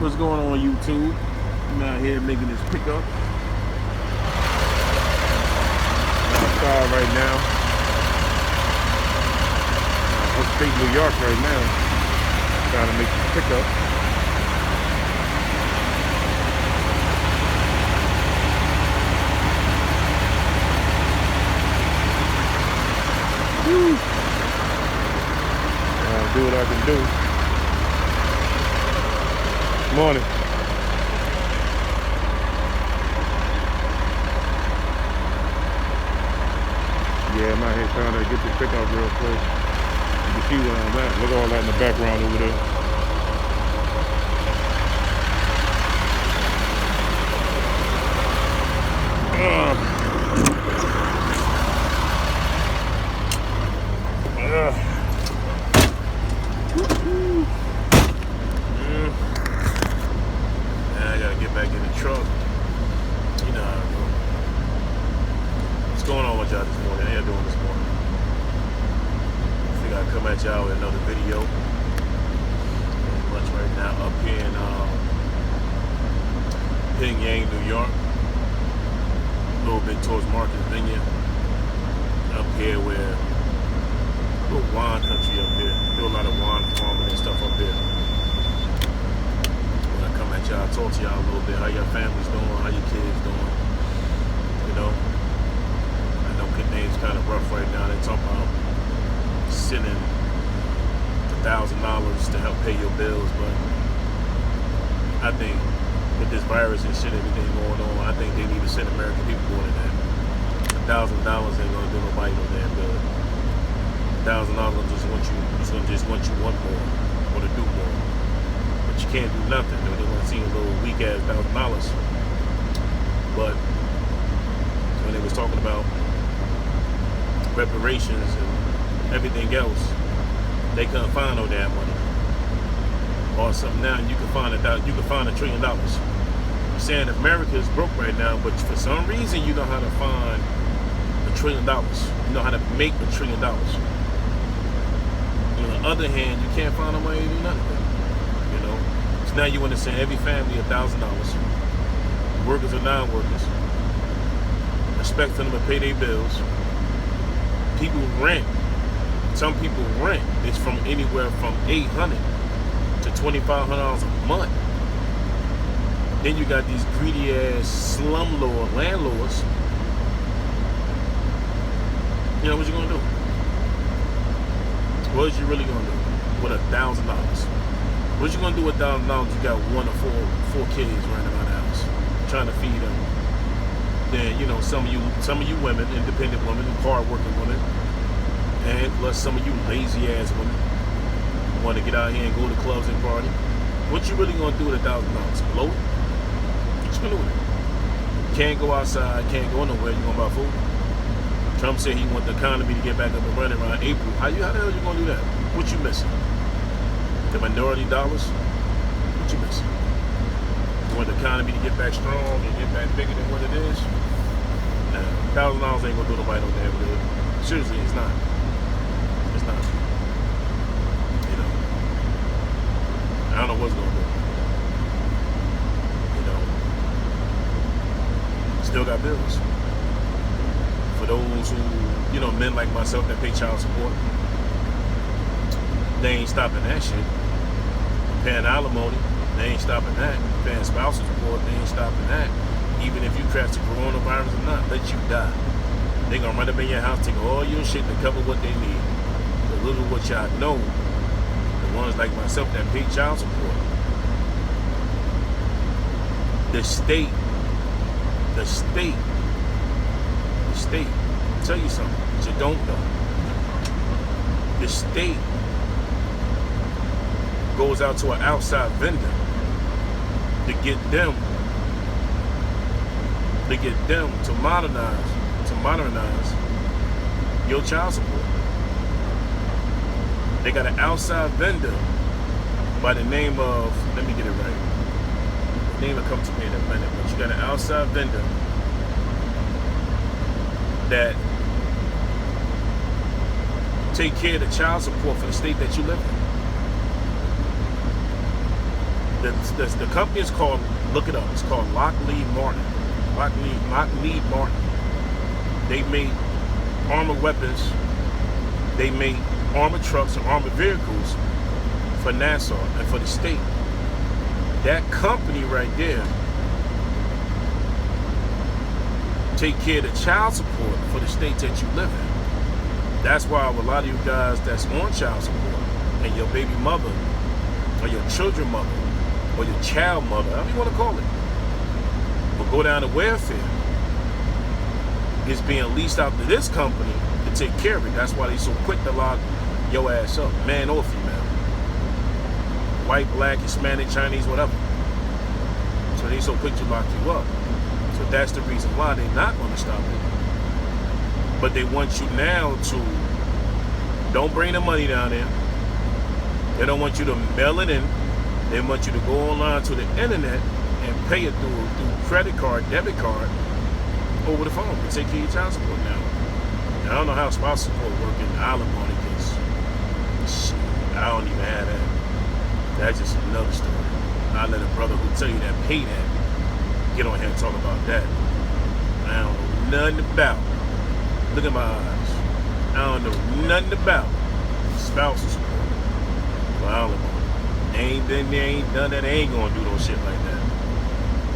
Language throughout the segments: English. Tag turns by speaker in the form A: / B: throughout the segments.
A: What's going on YouTube? I'm out here making this pickup. Outside right now. Upstate New York right now. Trying to make this pickup. Woo. I'll do what I can do. Morning. Yeah, I'm out here trying to get this pickup real quick. You can see where I'm at. Look at all that in the background over there. I gotta get back in the truck. You know how I go. What's going on with y'all this morning? How y'all doing this morning? I think I'll come at y'all with another video. Pretty much right now up here in Pyongyang, New York. A little bit towards Martha's Vineyard. Up here where a little wine country up here. Do a lot of wine farming and stuff up here. When I come at y'all, talk to y'all a little bit. How your family's doing? How your kids doing? You know? I know Canadian's kind of rough right now. They're talking about sending $1,000 to help pay your bills, but I think with this virus and shit, everything going on, I think they need to send American people more than that. $1,000 ain't gonna do nobody no damn good. $1,000 just want you want more, want to do more, but you can't do nothing. They want to see a little weak ass $1,000. But when they was talking about reparations and everything else, they couldn't find no damn money. Or something now, you can find $1 trillion. You're saying America is broke right now, but for some reason you know how to find $1 trillion. You know how to make $1 trillion. On the other hand, you can't find no money to do nothing. You know, so now you want to send every family $1,000. Workers or non-workers. Expect for them to pay their bills. People rent. Some people rent. It's from anywhere from $800 to $2,500 a month. Then you got these greedy ass slumlord landlords. You know what you gonna do? What is you really gonna do with $1,000? What you gonna do with $1,000? You got 1 or 4 kids running around the house, trying to feed them. Then you know some of you women, independent women, hard-working women, and plus some of you lazy ass women want to get out here and go to clubs and party. What you really gonna do with $1,000? Blow it? What you gonna do with it? Can't go outside, can't go nowhere. You gonna buy food? Trump said he want the economy to get back up and running around April. How the hell you gonna do that? What you missing? The minority dollars? What you missing? You want the economy to get back strong and get back bigger than what it is? Nah, $1,000 ain't gonna do nobody no damn good. Seriously, it's not. It's not. You know, I don't know what's gonna do. You know, still got bills. For those who, you know, men like myself that pay child support, they ain't stopping that shit. Paying alimony, they ain't stopping that. Paying spousal support, they ain't stopping that. Even if you catch the coronavirus or not, let you die. They gonna run up in your house, take all your shit to cover what they need. But little what y'all know, the ones like myself that pay child support, the state, tell you something that you don't know. The state goes out to an outside vendor to get them to modernize your child support. They got an outside vendor by the name of, let me get it right. The name will come to me in a minute, but you got an outside vendor that take care of the child support for the state that you live in. The company is called, look it up, it's called Lockheed Martin. Lockheed Martin. They make armored weapons, they make armored trucks and armored vehicles for NASA and for the state. That company right there take care of the child support for the states that you live in. That's why a lot of you guys that's on child support and your baby mother or your children mother or your child mother, however you want to call it, will go down to welfare, is being leased out to this company to take care of it. That's why they so quick to lock your ass up, man or female, white, black, Hispanic, Chinese, whatever. So they so quick to lock you up. So that's the reason why they're not going to stop it. But they want you now to, don't bring the money down there. They don't want you to mail it in. They want you to go online to the internet and pay it through credit card, debit card, over the phone to take care of your child support now. I don't know how spouse support work in alimony, because I don't even have that. That's just another story. I let a brother who tell you that pay that get on here and talk about that. I don't know nothing about. Look at my eyes. I don't know nothing about spousal support for alimony. They ain't been there, ain't done that. They ain't gonna do no shit like that.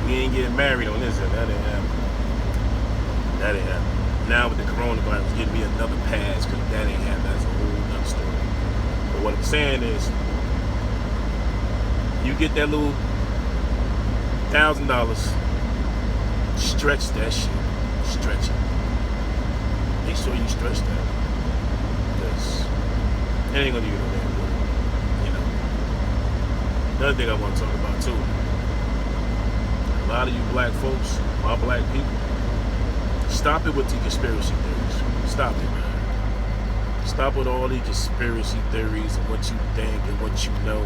A: We ain't getting married on this, and that ain't happening. That ain't happening. Now with the coronavirus, give me another pass, because that ain't happening. That's a whole nother story. But what I'm saying is, you get that little $1,000, stretch that shit. Stretch it. Make sure you stretch that. Because it ain't gonna do you no damn good. You know. Another thing I want to talk about too. A lot of you black folks, my black people, stop it with the conspiracy theories. Stop it, man. Stop with all these conspiracy theories and what you think and what you know.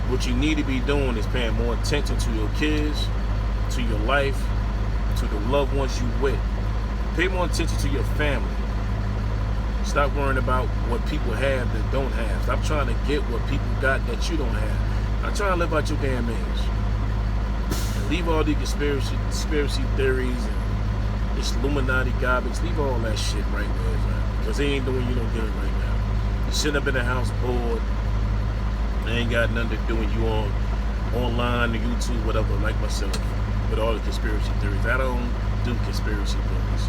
A: What you need to be doing is paying more attention to your kids, to your life, to the loved ones you with. Pay more attention to your family. Stop worrying about what people have that don't have. Stop trying to get what people got that you don't have. Stop trying to live out your damn means. And leave all these conspiracy theories and this Illuminati garbage. Leave all that shit right where it's at. Because they ain't doing you no good right now. You sitting up in the house bored. They ain't got nothing to do when you online, or YouTube, whatever, like myself, with all the conspiracy theories. I don't do conspiracy theories.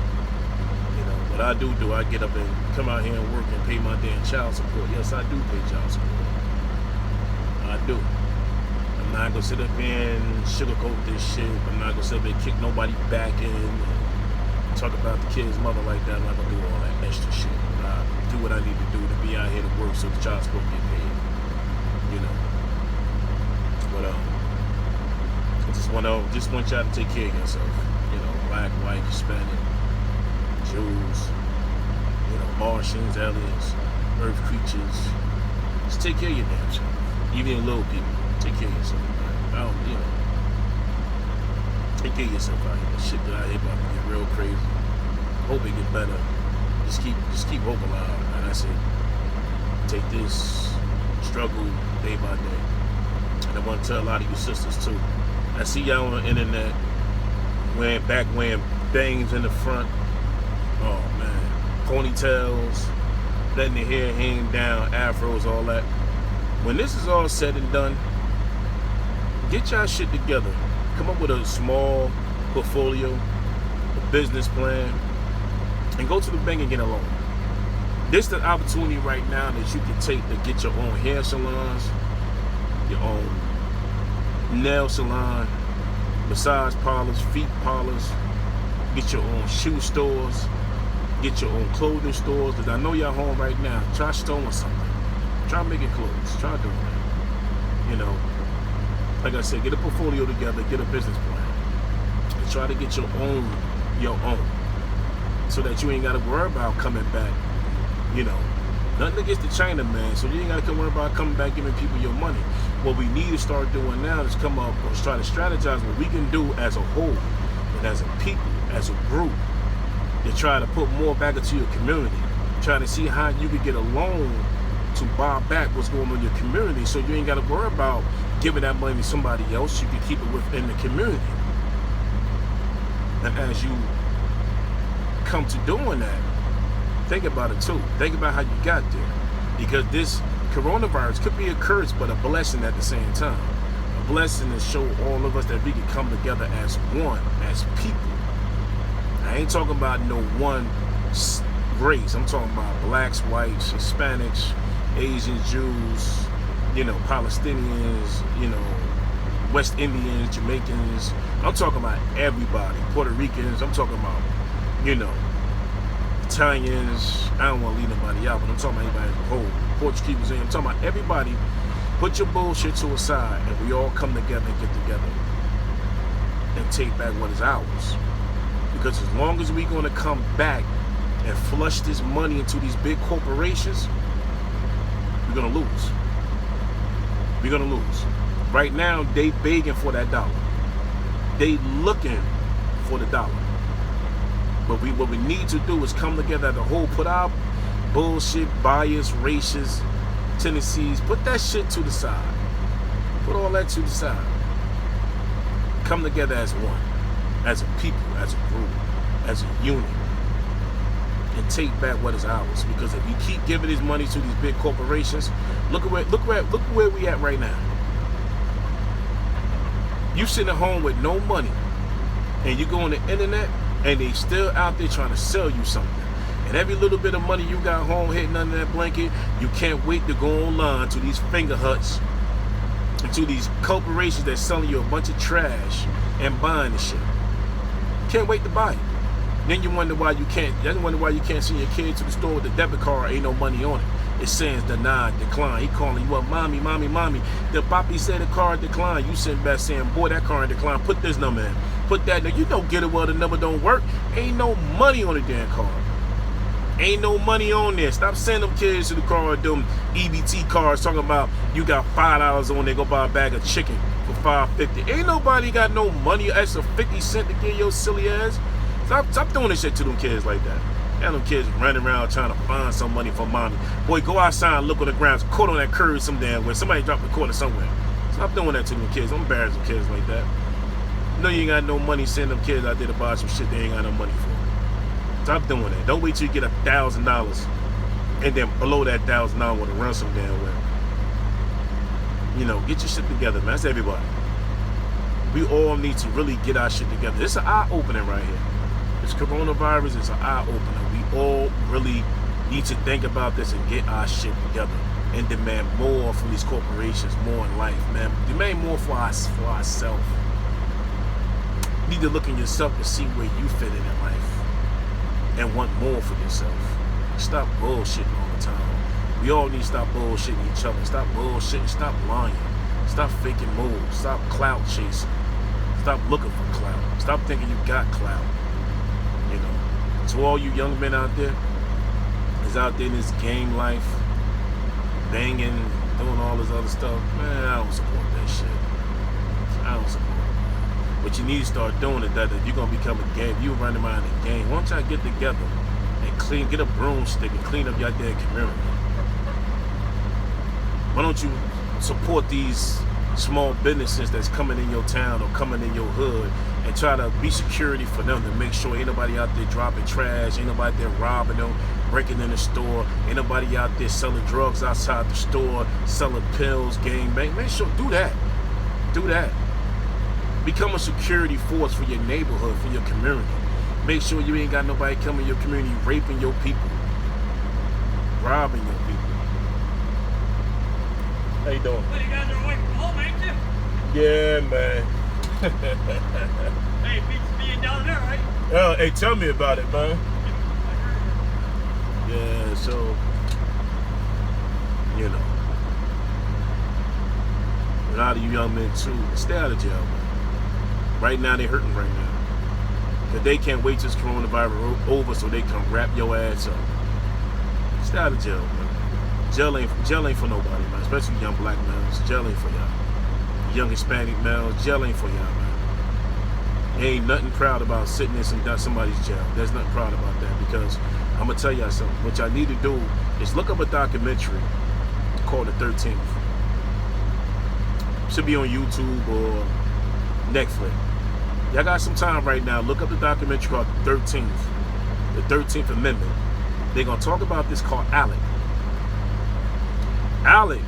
A: You know, what I do, I get up and come out here and work and pay my damn child support. Yes, I do pay child support. I do. I'm not gonna sit up here and sugarcoat this shit. I'm not gonna sit up here and kick nobody back in and talk about the kid's mother like that. I'm not gonna do all that extra shit. But I do what I need to do to be out here to work so the child support get paid. You know, but I just want y'all to take care of yourself. You know, black, white, Hispanic, Jews, you know, Martians, aliens, Earth creatures. Just take care of your damn self. Even little people, take care of yourself. Man. You know, take care of yourself out here. The shit that I hear about to get real crazy. Hope it get better. Just keep hope alive. And that's it. Take this struggle day by day. And I want to tell a lot of you sisters too. I see y'all on the internet wearing bangs in the front. Oh man, ponytails, letting the hair hang down, afros, all that. When this is all said and done, get y'all shit together. Come up with a small portfolio, a business plan, and go to the bank and get a loan. This is the opportunity right now that you can take to get your own hair salons, your own nail salon, massage parlors, feet parlors, get your own shoe stores, get your own clothing stores. Because I know y'all home right now. Try storing something. Try making clothes. Try doing that. You know, like I said, get a portfolio together, get a business plan, and try to get your own, so that you ain't got to worry about coming back. You know, nothing against the China man, so you ain't got to worry about coming back giving people your money. What we need to start doing now is come up or try to strategize what we can do as a whole and as a people, as a group, to try to put more back into your community. Try to see how you can get a loan to buy back what's going on in your community, so you ain't got to worry about giving that money to somebody else, you can keep it within the community. And as you come to doing that, think about it too. Think about how you got there. Because this coronavirus could be a curse, but a blessing at the same time. A blessing to show all of us that we can come together as one, as people. I ain't talking about no one race. I'm talking about blacks, whites, Hispanics, Asians, Jews, you know, Palestinians, you know, West Indians, Jamaicans. I'm talking about everybody. Puerto Ricans. I'm talking about, you know, Italians. I don't want to leave nobody out, but I'm talking about everybody as a whole. Portuguese. I'm talking about everybody. Put your bullshit to a side, and we all come together and get together and take back what is ours. Because as long as we're going to come back and flush this money into these big corporations, we're going to lose. We're going to lose. Right now, they begging for that dollar. They looking for the dollar. But what we need to do is come together as a whole, put our bullshit, bias, racist tendencies, put that shit to the side. Put all that to the side. Come together as one, as a people, as a group, as a unit, and take back what is ours. Because if we keep giving this money to these big corporations, look at where we at right now. You sitting at home with no money, and you go on the internet, and they still out there trying to sell you something. And every little bit of money you got home hitting under that blanket, you can't wait to go online to these finger huts and to these corporations that's selling you a bunch of trash and buying the shit. Can't wait to buy it. Then you wonder why you can't. Send your kid to the store with the debit card. Ain't no money on it. It says denied, decline. He calling you up, mommy. The papi said the card declined. You sitting back saying, boy, that card declined. Put this number in. Put that. You don't get it. Well, the number don't work. Ain't no money on the damn card. Ain't no money on there. Stop sending them kids to the car with them EBT cards talking about you got $5 on there, go buy a bag of chicken for $5.50. Ain't nobody got no money extra 50 cents to give your silly ass. Stop doing this shit to them kids like that. Have them kids running around trying to find some money for mommy. Boy, go outside and look on the ground. Caught on that curve some damn way. Somebody dropped the quarter somewhere. Stop doing that to them kids. Don't embarrass them kids like that. You know you ain't got no money. Send them kids out there to buy some shit they ain't got no money for. Stop doing that. Don't wait till you get $1,000 and then below that $1,000 want to run some damn way. You know, get your shit together, man. That's everybody. We all need to really get our shit together. This is an eye-opening right here. This coronavirus is an eye-opener. We all really need to think about this and get our shit together and demand more from these corporations, more in life, man. Demand more for ourselves. You need to look in yourself to see where you fit in life and want more for yourself. Stop bullshitting all the time. We all need to stop bullshitting each other. Stop bullshitting. Stop lying. Stop faking moves. Stop clout chasing. Stop looking for clout. Stop thinking you got clout. You know, to all you young men out there, is out there in this game life, banging, doing all this other stuff, man, I don't support that shit. I don't support it. What you need to start doing is that if you're gonna become a game, you run around the game. Why don't y'all get together and get a broomstick and clean up your damn community? Why don't you support these small businesses that's coming in your town or coming in your hood and try to be security for them to make sure ain't nobody out there dropping trash, ain't nobody there robbing them, breaking in the store, ain't nobody out there selling drugs outside the store, selling pills, gang bang. Make sure, do that. Do that. Become a security force for your neighborhood, for your community. Make sure you ain't got nobody coming in your community raping your people, robbing your people. How you doing?
B: Well, you guys are away from home, ain't you?
A: Yeah, man.
B: Hey, beats being down there, right?
A: Oh, hey, tell me about it, man. Yeah, so, you know, a lot of you young men too, stay out of jail, man. Right now, they hurting right now. Because they can't wait till this coronavirus over so they can wrap your ass up. Stay out of jail, man. Jail ain't for nobody, man. Especially young black males. Jail ain't for y'all. Young Hispanic males. Jail ain't for y'all, man. Ain't nothing proud about sitting in somebody's jail. There's nothing proud about that, because I'm gonna tell y'all something. What y'all need to do is look up a documentary called The 13th. Should be on YouTube or Netflix. Y'all got some time right now. Look up the documentary called The 13th Amendment. They're going to talk about this called ALEC. ALEC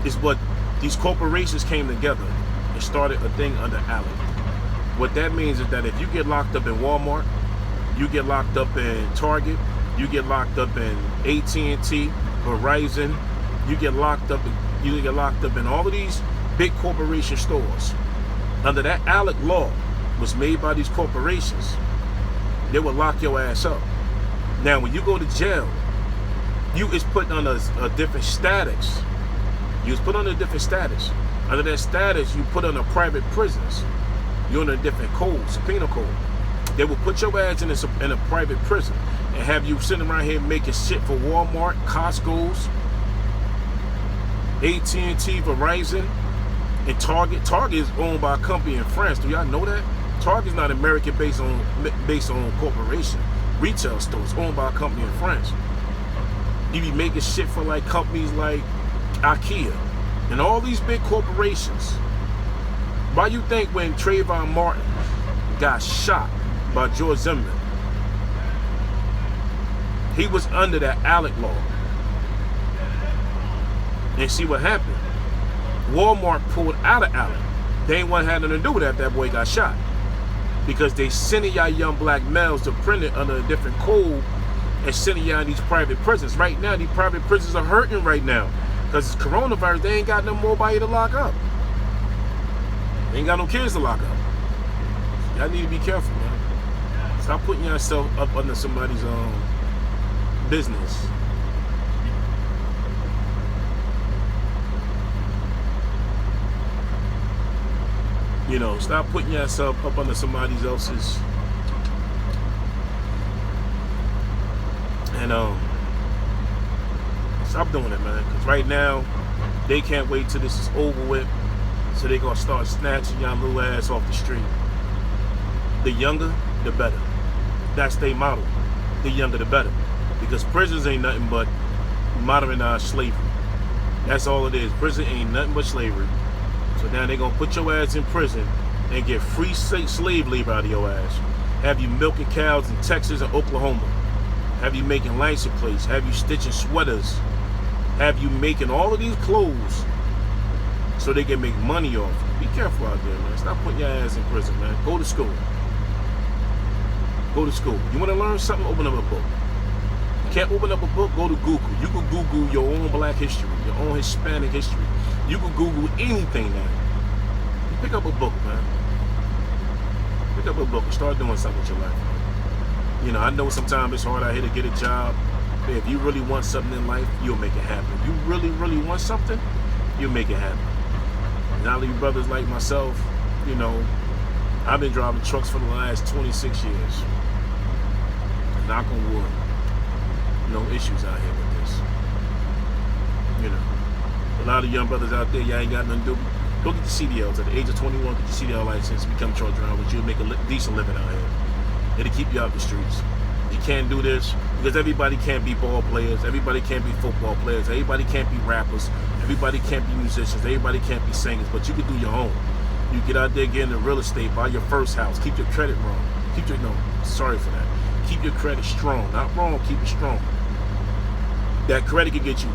A: is what these corporations came together and started a thing under ALEC. What that means is that if you get locked up in Walmart, you get locked up in Target, you get locked up in AT&T, Verizon, you get locked up in all of these big corporation stores. Under that ALEC law was made by these corporations, they would lock your ass up. Now, when you go to jail, you is put on a different status. You was put on a different status. Under that status, you put on a private prisons. You're in a different code, subpoena code. They will put your ass in a private prison and have you sitting around here making shit for Walmart, Costco's, AT&T, Verizon, and Target. Target is owned by a company in France. Do y'all know that? Target is not American based on corporation. Retail stores owned by a company in France. You be making shit for like companies like IKEA and all these big corporations. Why you think when Trayvon Martin got shot by George Zimmerman, he was under that ALEC law? And see what happened? Walmart pulled out of ALEC. They ain't want nothing to do with that. That boy got shot because they sending y'all young black males to print it under a different code and sending y'all in these private prisons. Right now, these private prisons are hurting right now because it's coronavirus. They ain't got no nobody to lock up. They ain't got no kids to lock up. Y'all need to be careful, man. Stop putting yourself up under somebody's business. You know, stop putting yourself up under somebody else's. And stop doing it, man. Because right now, they can't wait till this is over with. So they gonna start snatching y'all little ass off the street. The younger, the better. That's their model. The younger, the better. Because prisons ain't nothing but modernized slavery. That's all it is. Prison ain't nothing but slavery. So now they gonna put your ass in prison and get free slave labor out of your ass. Have you milking cows in Texas and Oklahoma. Have you making license plates. Have you stitching sweaters. Have you making all of these clothes so they can make money off you. Be careful out there, man. Stop putting your ass in prison, man. Go to school. Go to school. You want to learn something? Open up a book. You can't open up a book? Go to Google. You can Google your own black history, your own Hispanic history. You can Google anything now. You pick up a book, man. Pick up a book and start doing something with your life. You know, I know sometimes it's hard out here to get a job. But if you really want something in life, you'll make it happen. You really, really want something, you'll make it happen. And all you brothers like myself, you know, I've been driving trucks for the last 26 years. Knock on wood. No issues out here with this. You know, a lot of young brothers out there, y'all ain't got nothing to do. Go get your CDLs. At the age of 21, get your CDL license, become a truck driver, you'll make a decent living out here. It'll keep you out the streets. You can't do this because everybody can't be ball players. Everybody can't be football players. Everybody can't be rappers. Everybody can't be musicians. Everybody can't be singers. But you can do your own. You get out there, get into real estate, buy your first house, keep your credit wrong. Sorry for that. Keep your credit strong. Not wrong, keep it strong. That credit can get you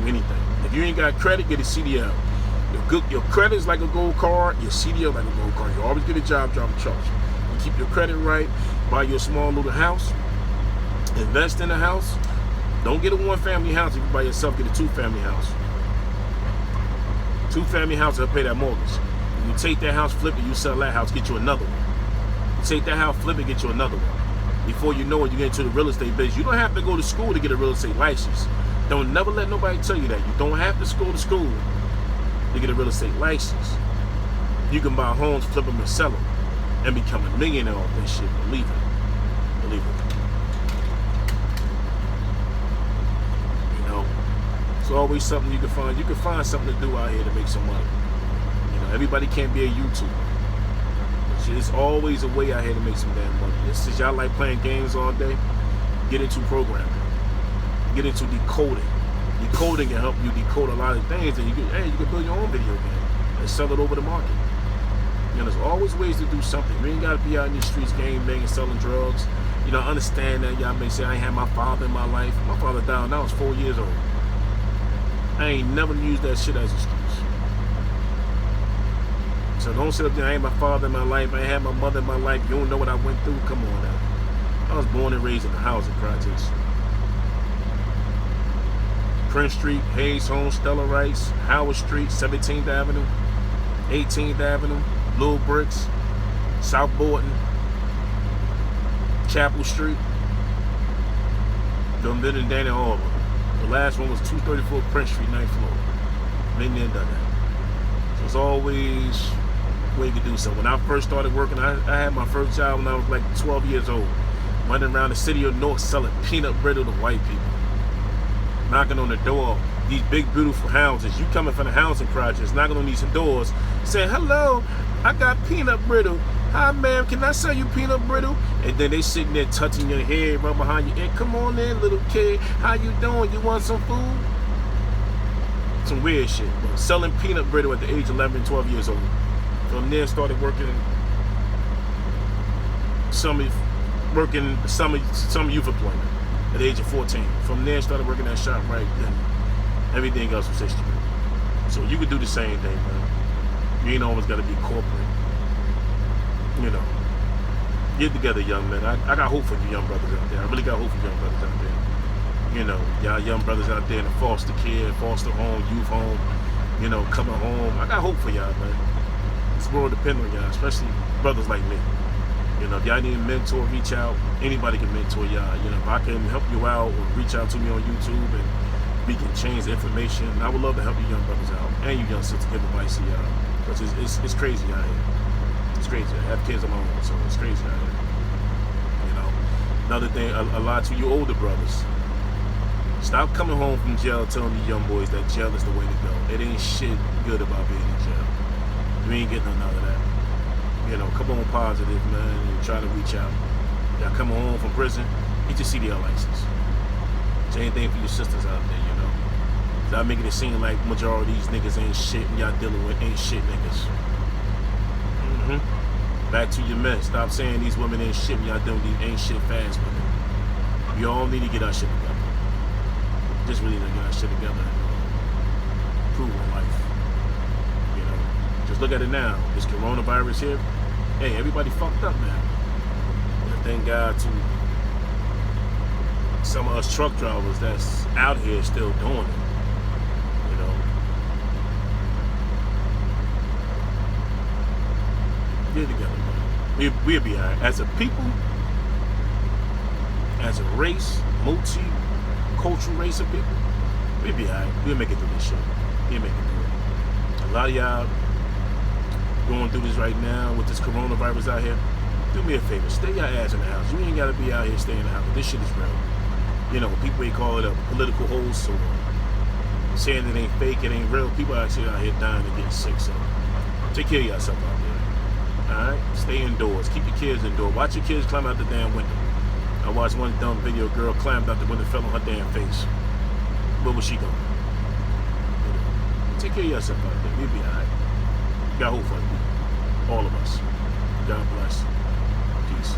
A: anything. If you ain't got credit, get a CDL. Your credit is like a gold card, your CDL like a gold card. You always get a job driving trucks. You keep your credit right, buy your small little house, invest in a house. Don't get a one-family house if you by yourself, get a two-family house. Two-family house will pay that mortgage. You take that house, flip it, you sell that house, get you another one. You take that house, flip it, get you another one. Before you know it, you get into the real estate business. You don't have to go to school to get a real estate license. Don't never let nobody tell you that. You don't have to go to school to get a real estate license. You can buy homes, flip them, and sell them, and become a millionaire off that shit. Believe it. Believe it. You know, it's always something you can find. You can find something to do out here to make some money. You know, everybody can't be a YouTuber. There's always a way out here to make some damn money. Since y'all like playing games all day, get into programming. Get into decoding. decoding can help you decode a lot of things, and you can build your own video game and sell it over the market. You know, there's always ways to do something. You ain't gotta be out in these streets gang banging, selling drugs. You know, I understand that y'all may say I ain't had my father in my life. My father died when I was 4 years old. I ain't never used that shit as an excuse. So don't sit up there, I ain't my father in my life, I ain't had my mother in my life, you don't know what I went through. Come on now. I was born and raised in the housing projects. Prince Street, Hayes Home, Stella Rice, Howard Street, 17th Avenue, 18th Avenue, Little Bricks, South Borton, Chapel Street. Done been in Danny all of them. The last one was 234 Prince Street, 9th floor. Been there and done that. So it's always a way you can do something. When I first started working, I had my first job when I was like 12 years old. Running around the city of North selling peanut brittle to white people. Knocking on the door, these big beautiful houses. You coming from the housing projects, knocking on these doors, saying, hello, I got peanut brittle. Hi ma'am, can I sell you peanut brittle? And then they sitting there touching your head, right behind your ear. Come on in, little kid. How you doing? You want some food? Some weird shit. But selling peanut brittle at the age of 11, 12 years old. From there, started working summer youth employment at the age of 14. From there, started working at ShopRite. Then everything else was history. So you could do the same thing, man. You ain't always got to be corporate. You know, get together, young men. I got hope for you young brothers out there. I really got hope for young brothers out there. You know, y'all young brothers out there in the foster care, foster home, youth home, you know, coming home. I got hope for y'all, man. This world depends on y'all, especially brothers like me. You know, if y'all need a mentor, reach out. Anybody can mentor y'all. You know, if I can help you out or reach out to me on YouTube and we can change the information, I would love to help you young brothers out and you young sisters, give advice to y'all. Because it's crazy out here. It's crazy. I have kids of my own, so it's crazy out here. You know, another thing, a lot to you older brothers. Stop coming home from jail telling these young boys that jail is the way to go. It ain't shit good about being in jail. You ain't getting none of that. You know, come on positive, man, and try to reach out. Y'all coming home from prison, get your CDL license. Same thing for your sisters out there, you know. Stop making it seem like majority of these niggas ain't shit and y'all dealing with ain't shit niggas. Back to your men. Stop saying these women ain't shit and y'all dealing with these ain't shit fast women. We all need to get our shit together. Just really need to get our shit together and improve on life. You know, just look at it now. This coronavirus here, hey, everybody fucked up now. But thank God to some of us truck drivers that's out here still doing it. You know, get together, man. We'll be alright. As a people, as a race, multi-cultural race of people, we'll be alright. We'll make it through this shit. We'll make it through it. A lot of y'all going through this right now with this coronavirus out here. Do me a favor, stay your ass in the house. You ain't gotta be out here staying in the house. This shit is real. You know, people ain't call it a political hoax or saying it ain't fake, it ain't real. People actually out here dying and getting sick. So take care of yourself out there. Alright? Stay indoors. Keep your kids indoors. Watch your kids climb out the damn window. I watched one dumb video, girl climbed out the window, fell on her damn face. Where was she going? You know, take care of yourself out there. We'll be alright. Got hope for you. All of us. God bless. Peace.